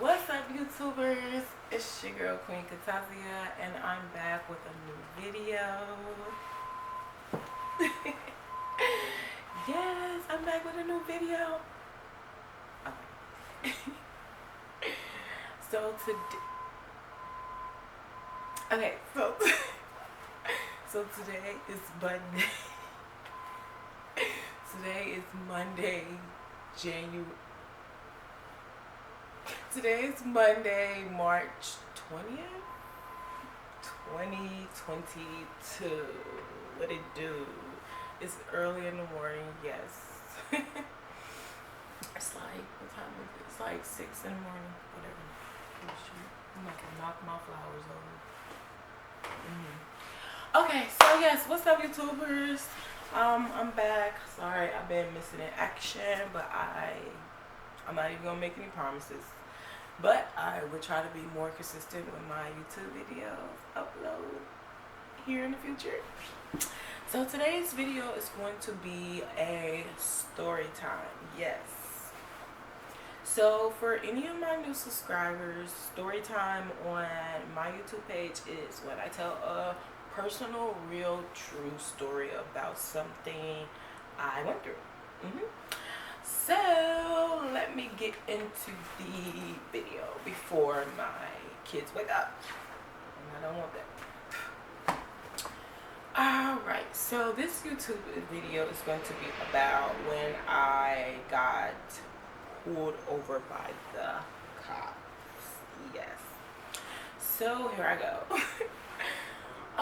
What's up, YouTubers? It's your girl QueenKatazia, and I'm back with a new video. Yes, I'm back with a new video. Okay. So today is Monday. Today is Monday, Today is Monday, March 20th, 2022. What it do? It's early in the morning, yes. It's like, what time is it? It's like 6 in the morning, whatever. Oh, shoot. I'm about to knock my flowers over. Okay, so yes, what's up, YouTubers? I'm back. Sorry, I've been missing in action, but I'm not even gonna make any promises. But I will try to be more consistent with my YouTube videos upload here in the future. So today's video is going to be a story time. Yes. So for any of my new subscribers, story time on my YouTube page is when I tell a personal, real, true story about something I went through. So let me get into the video before my kids wake up, and I don't want that. Alright, so this YouTube video is going to be about when I got pulled over by the cops. Yes. So here I go.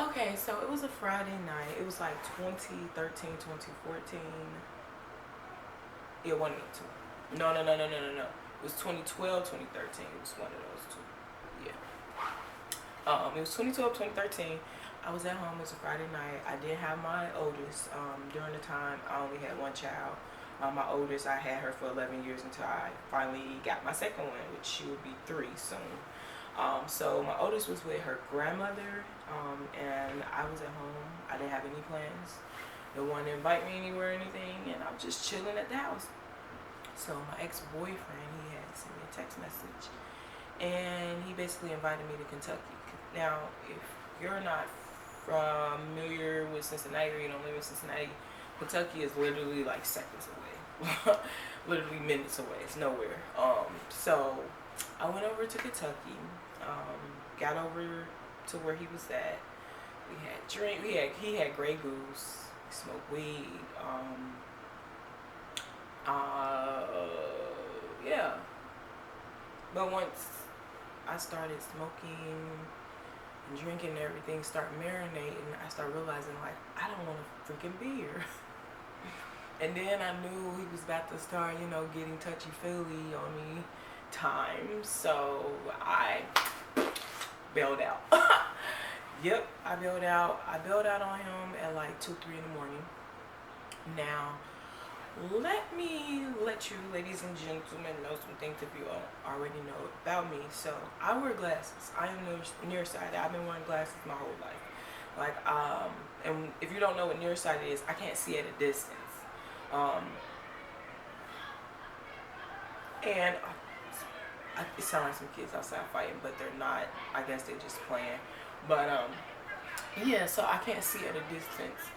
Okay, so it was a Friday night. It was like 2013, 2014. Yeah, one of the two. No. It was 2012, 2013. It was one of those two. Yeah. It was 2012, 2013. I was at home. It was a Friday night. I did have my oldest. During the time, I only had one child. My oldest, I had her for 11 years until I finally got my second one, which she would be 3 soon. So my oldest was with her grandmother, and I was at home. I didn't have any plans. No one to invite me anywhere or anything, and I was just chilling at the house. So my ex-boyfriend, he had sent me a text message, and he basically invited me to Kentucky. Now, if you're not familiar with Cincinnati, or you don't live in Cincinnati, Kentucky is literally like seconds away. Literally minutes away. It's nowhere. So I went over to Kentucky, got over to where he was at. We had drink. He had Grey Goose. Smoke weed, yeah. But once I started smoking and drinking and everything, start marinating, I started realizing, like, I don't want to freaking be here. And then I knew he was about to start, getting touchy-feely on me times, so I bailed out. Yep, I bailed out. I bailed out on him at like 2, 3 in the morning. Now, let me let you, ladies and gentlemen, know some things if you already know about me. So, I wear glasses. I am nearsighted. I've been wearing glasses my whole life. Like, and if you don't know what nearsighted is, I can't see at a distance. And it sounds like some kids outside fighting, but they're not. I guess they're just playing. But yeah, so I can't see at a distance,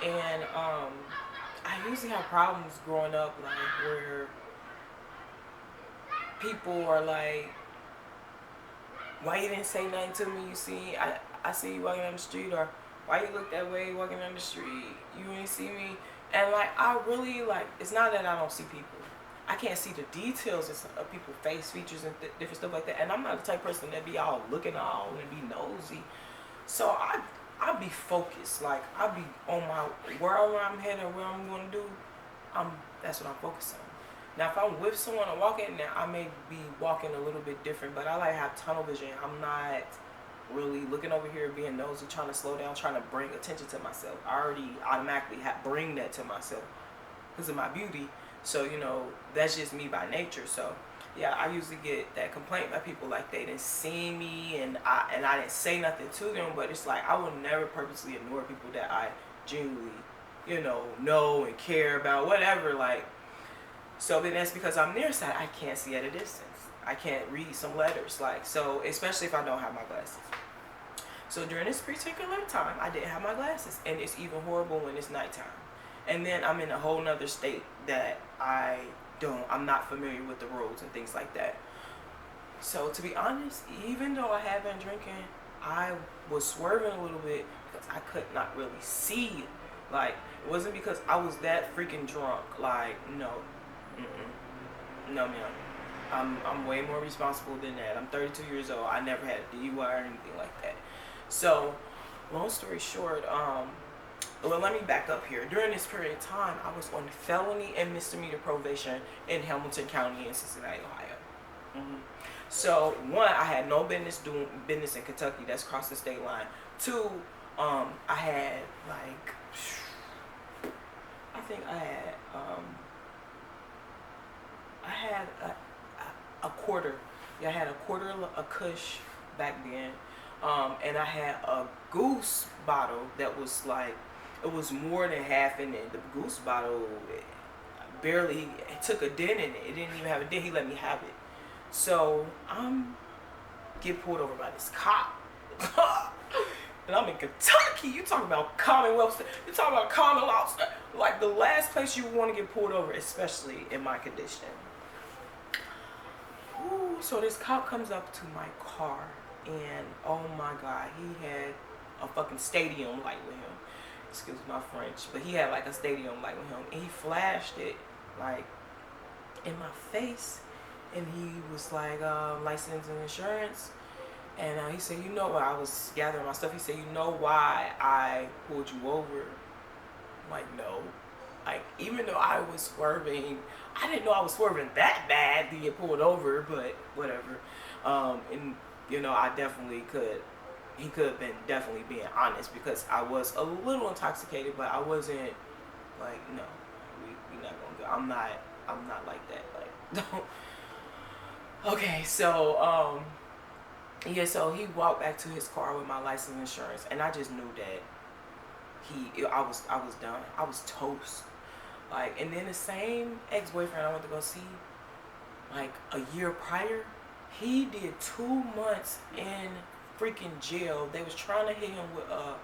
and I usually have problems growing up, like where people are like, why you didn't say nothing to me? You see, I see you walking down the street, or why you look that way walking down the street? You ain't see me. And like, I really, like, it's not that I don't see people. I can't see the details of people's face features and different stuff like that. And I'm not the type of person that be all looking all and be nosy. So I be focused. Like, I be on where I'm headed or where I'm going to do. That's what I'm focused on. Now, if I'm with someone or walking, now I may be walking a little bit different. But I like to have tunnel vision. I'm not really looking over here being nosy, trying to slow down, trying to bring attention to myself. I already automatically bring that to myself because of my beauty. So, that's just me by nature. So, yeah, I usually get that complaint by people, like they didn't see me and I didn't say nothing to them. But it's like, I will never purposely ignore people that I genuinely, know and care about, whatever. Like, so then that's because I'm nearsighted. I can't see at a distance. I can't read some letters. Like, so, especially if I don't have my glasses. So during this particular time, I didn't have my glasses. And it's even horrible when it's nighttime. And then I'm in a whole nother state that I'm not familiar with the roads and things like that. So to be honest, even though I had been drinking, I was swerving a little bit because I could not really see. Like, it wasn't because I was that freaking drunk. Like, no. No, ma'am. I'm way more responsible than that. I'm 32 years old. I never had a DUI or anything like that. So, long story short, well, let me back up here. During this period of time, I was on felony and misdemeanor probation in Hamilton County in Cincinnati, Ohio. So, one, I had no business doing business in Kentucky. That's across the state line. Two, I had like, I think I had a quarter. Yeah, I had a quarter a Kush back then. And I had a Goose bottle that was like, it was more than half in it. The Goose bottle barely took a dent in it. It didn't even have a dent. He let me have it. So I'm get pulled over by this cop. And I'm in Kentucky. You talking about Commonwealth. You talking about common law. Like the last place you want to get pulled over, especially in my condition. Ooh, so this cop comes up to my car. And oh my God, he had a fucking stadium light with him. Excuse my French, but he had like a stadium light with him, and he flashed it like in my face, and he was like, license and insurance, and he said, you know what? I was gathering my stuff. He said, you know why I pulled you over? I'm like, no. Like, even though I was swerving, I didn't know I was swerving that bad to get pulled over, but whatever. And you know, I definitely could. He could have been definitely being honest because I was a little intoxicated, but I wasn't like, no, we not gonna go. I'm not like that. Like, don't. Okay, so yeah, so he walked back to his car with my license and insurance, and I just knew that I was done. I was toast. Like, and then the same ex-boyfriend I went to go see, like a year prior, he did 2 months in freaking jail. They was trying to hit him with a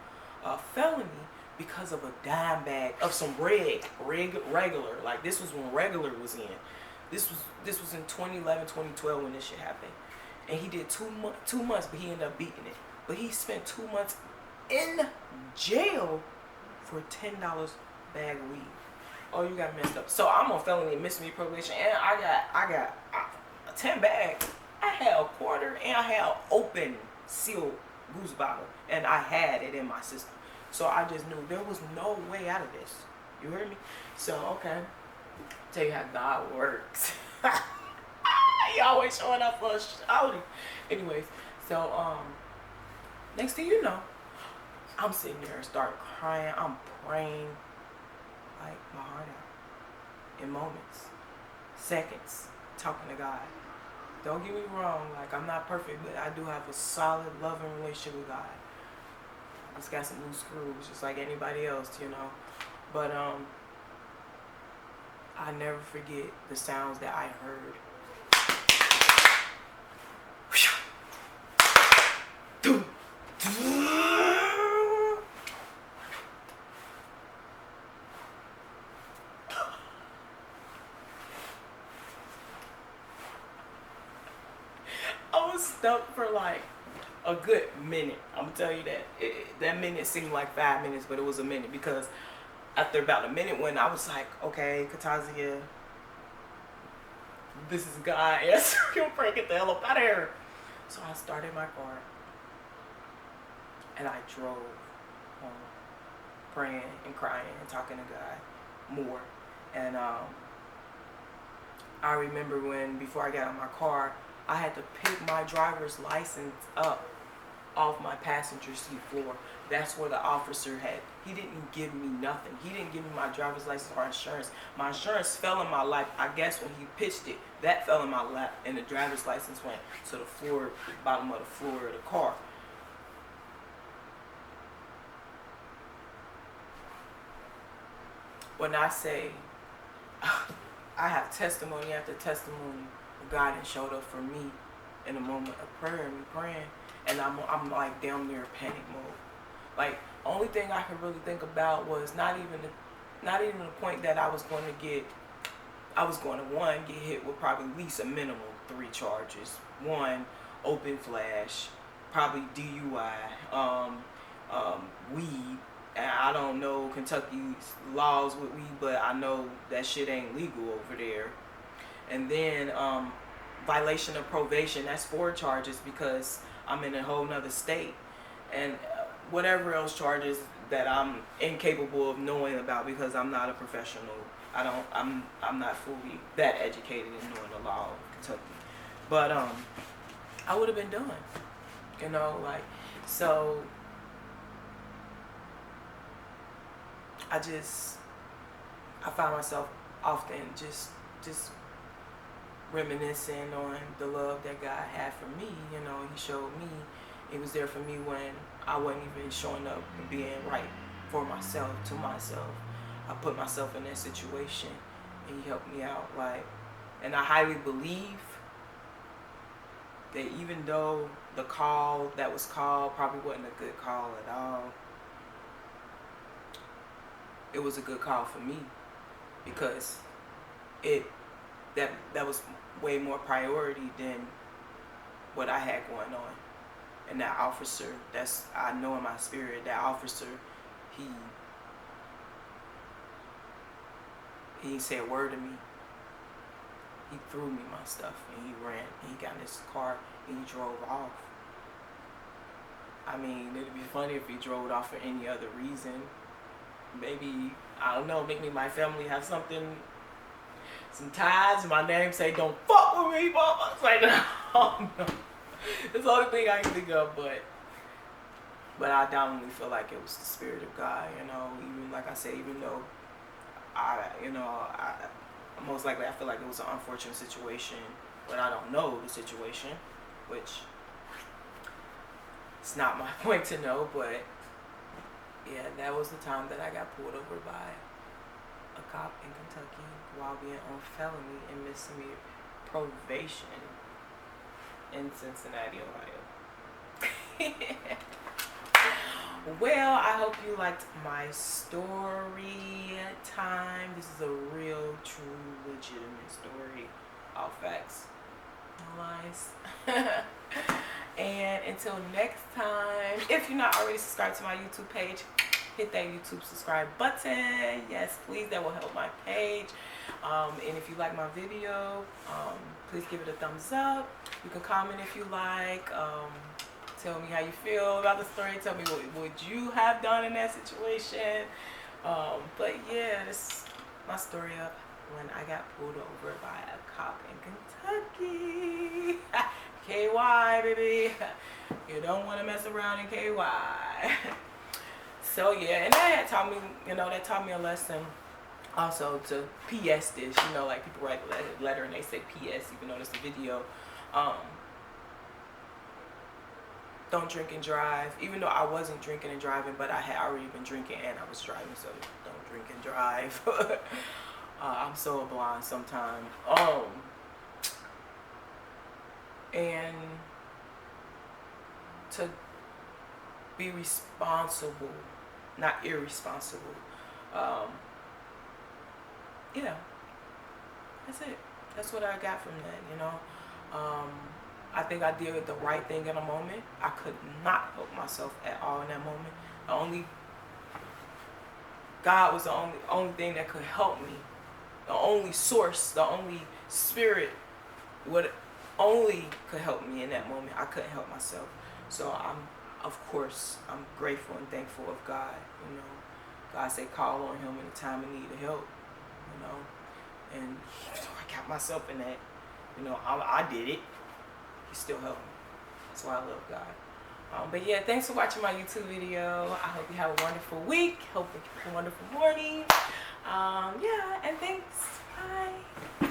felony because of a dime bag of some regular. Like, this was when regular was in. This was in 2011, 2012 when this shit happened. And he did 2 months, but he ended up beating it. But he spent 2 months in jail for a $10 bag of weed. Oh, you got messed up. So I'm on felony and misdemeanor probation, and I got a 10 bag. I had a quarter, and I had an open sealed Goose bottle, and I had it in my system. So I just knew there was no way out of this. You heard me? So, okay. Tell you how God works. He always showing up for a shouting. Anyways, so next thing you know, I'm sitting there and start crying. I'm praying like my heart out in moments, seconds, talking to God. Don't get me wrong, like, I'm not perfect, but I do have a solid, loving relationship with God. I just got some loose screws, just like anybody else, you know. But I never forget the sounds that I heard. Stuck for like a good minute. I'm gonna tell you that that minute seemed like 5 minutes, but it was a minute, because after about a minute, when I was like, okay, Katazia, this is God. Yes, you'll pray, get the hell up out of here. So I started my car and I drove home, praying and crying and talking to God more. And I remember when, before I got in my car, I had to pick my driver's license up off my passenger seat floor. That's where the officer had. He didn't give me nothing. He didn't give me my driver's license or insurance. My insurance fell in my lap. I guess when he pitched it, that fell in my lap, and the driver's license went to the floor, bottom of the floor of the car. When I say I have testimony after testimony God had showed up for me in a moment of prayer and me praying, and I'm like damn near panic mode. Like, only thing I could really think about was not even the point that I was going to one, get hit with probably at least a minimum 3 charges. 1, open flash, probably DUI, weed. And I don't know Kentucky's laws with weed, but I know that shit ain't legal over there. And then violation of probation, that's 4 charges because I'm in a whole nother state. And whatever else charges that I'm incapable of knowing about because I'm not a professional. I'm not fully that educated in knowing the law of Kentucky. But I would have been done. You know, like, so I find myself often just reminiscing on the love that God had for me. You know, he showed me, he was there for me when I wasn't even showing up and being right for myself, to myself. I put myself in that situation and he helped me out. Like, and I highly believe that even though the call that was called probably wasn't a good call at all, it was a good call for me because that was way more priority than what I had going on. And that officer, I know in my spirit, that officer, he didn't say a word to me. He threw me my stuff and he ran and he got in his car and he drove off. I mean, it'd be funny if he drove off for any other reason. Maybe, I don't know, maybe my family have some ties. My name say, don't fuck with me, mama. It's like, no. It's the only thing I can think of, but I dominantly feel like it was the Spirit of God, you know. Even like I said, even though I most likely I feel like it was an unfortunate situation, but I don't know the situation, which it's not my point to know. But yeah, that was the time that I got pulled over by a cop in Kentucky while being on felony and misdemeanor probation in Cincinnati, Ohio. Well, I hope you liked my story time. This is a real, true, legitimate story. All facts. No lies. And until next time, if you're not already subscribed to my YouTube page, hit that YouTube subscribe button. Yes, please, that will help my page. And if you like my video, please give it a thumbs up. You can comment if you like. Tell me how you feel about the story. Tell me what would you have done in that situation. But yeah, this is my story up when I got pulled over by a cop in Kentucky. KY, baby. You don't want to mess around in KY. So yeah, and that had taught me, that taught me a lesson also to PS this, like people write a letter and they say PS even though it's a video. Don't drink and drive, even though I wasn't drinking and driving, but I had already been drinking and I was driving, so don't drink and drive. I'm so blind sometimes. And to be responsible, not irresponsible. Yeah, that's it. That's what I got from that, I think I did the right thing in a moment. I could not help myself at all in that moment. God was the only thing that could help me. The only source, the only spirit, what only could help me in that moment. I couldn't help myself. So I'm grateful and thankful of God. God said call on him in the time of need of help. And I got myself in that. I did it. He still helped me. That's why I love God. But yeah, thanks for watching my YouTube video. I hope you have a wonderful week. Hope you have a wonderful morning. Yeah, and thanks. Bye.